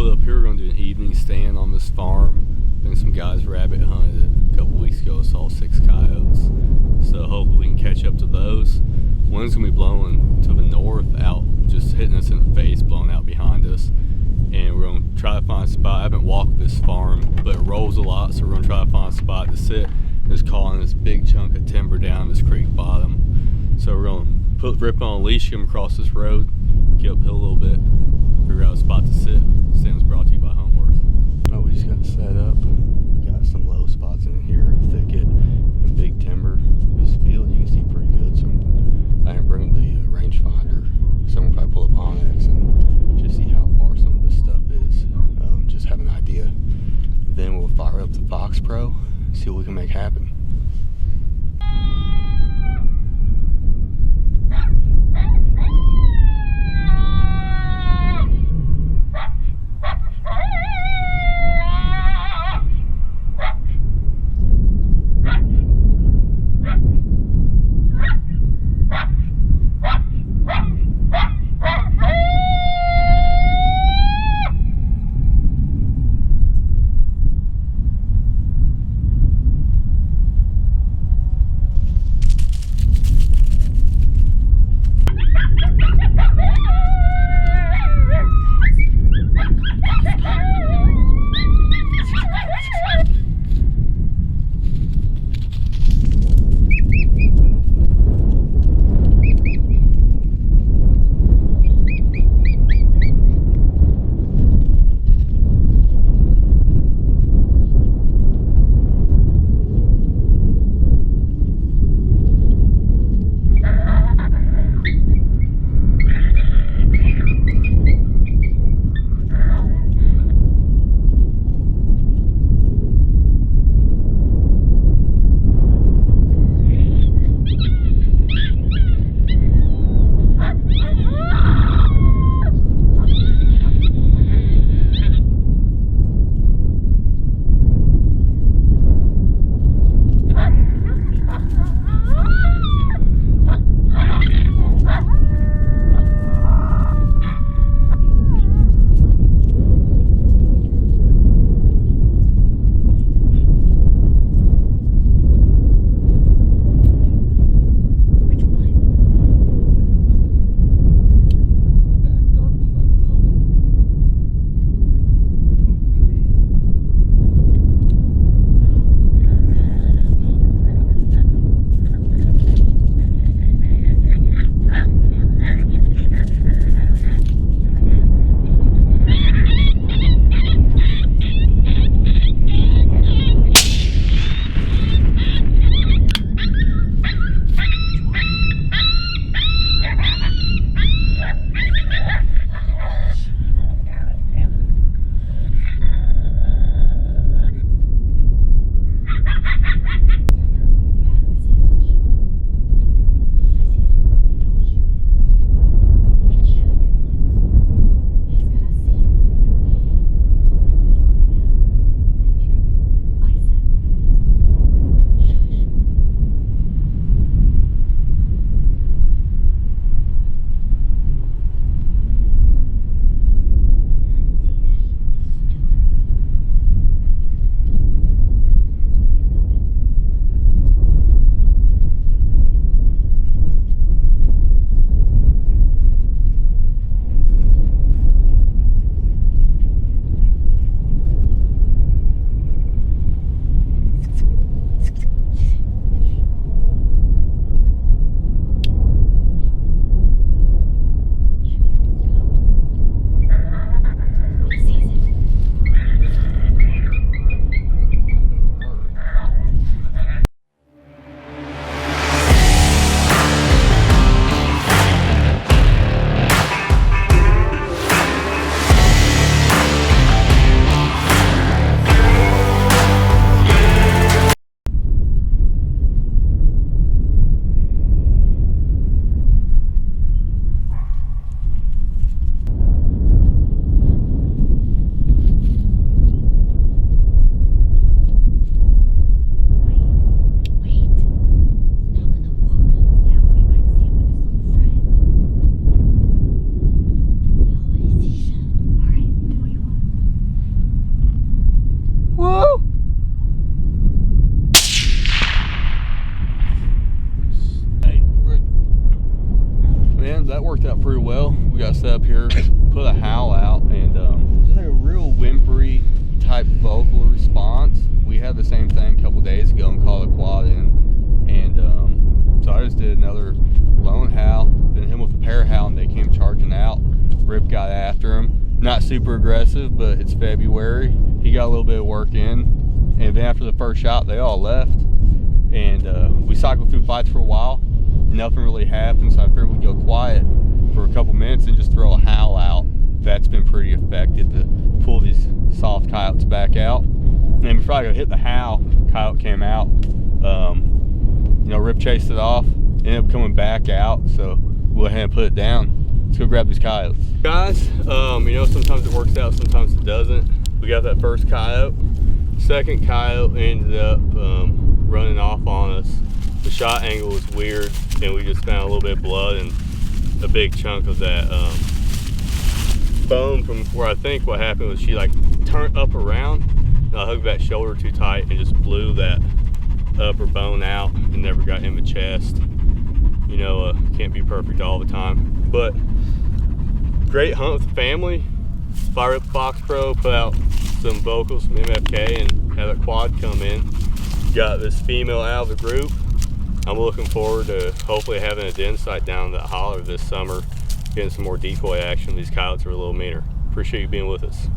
pulled up here. We're going to do an evening stand on this farm. I think some guys rabbit hunted a couple weeks ago, saw 6 coyotes. So hopefully we can catch up to those. One's going to be blowing to the north, out, just hitting us in the face, blowing out behind us. And we're going to try to find a spot. I haven't walked this farm, but it rolls a lot, so we're going to try to find a spot to sit. Just calling this big chunk of timber down this creek bottom. So we're going to rip on a leash, come across this road, get uphill a little bit, figure out a spot to sit. Stand was brought to you by Huntworth. Oh, we just got set up. Got some low spots in here, thicket and big timber. This field you can see pretty good, so I didn't bring the rangefinder. So I'm gonna probably pull up Onyx and just see how far some of this stuff is. Just have an idea. Then we'll fire up the Fox Pro, see what we can make happen. super aggressive, but it's February. He got a little bit of work in, and then after the first shot, they all left. And we cycled through fights for a while. Nothing really happened, so I figured we'd go quiet for a couple minutes and just throw a howl out. That's been pretty effective to pull these soft coyotes back out. And before I go hit the howl, coyote came out. Rip chased it off, ended up coming back out, so we'll go ahead and put it down. Let's go grab these coyotes. Guys, sometimes it works out, sometimes it doesn't. We got that first coyote. Second coyote ended up running off on us. The shot angle was weird, and we just found a little bit of blood and a big chunk of that bone from where I think what happened was she like turned up around, and I hugged that shoulder too tight and just blew that upper bone out and never got in the chest. Can't be perfect all the time, but great hunt with the family. Fire up Fox Pro, put out some vocals from MFK, and have a quad come in. Got this female out of the group. I'm looking forward to hopefully having a den site down that holler this summer, getting some more decoy action. These coyotes are a little meaner. Appreciate you being with us.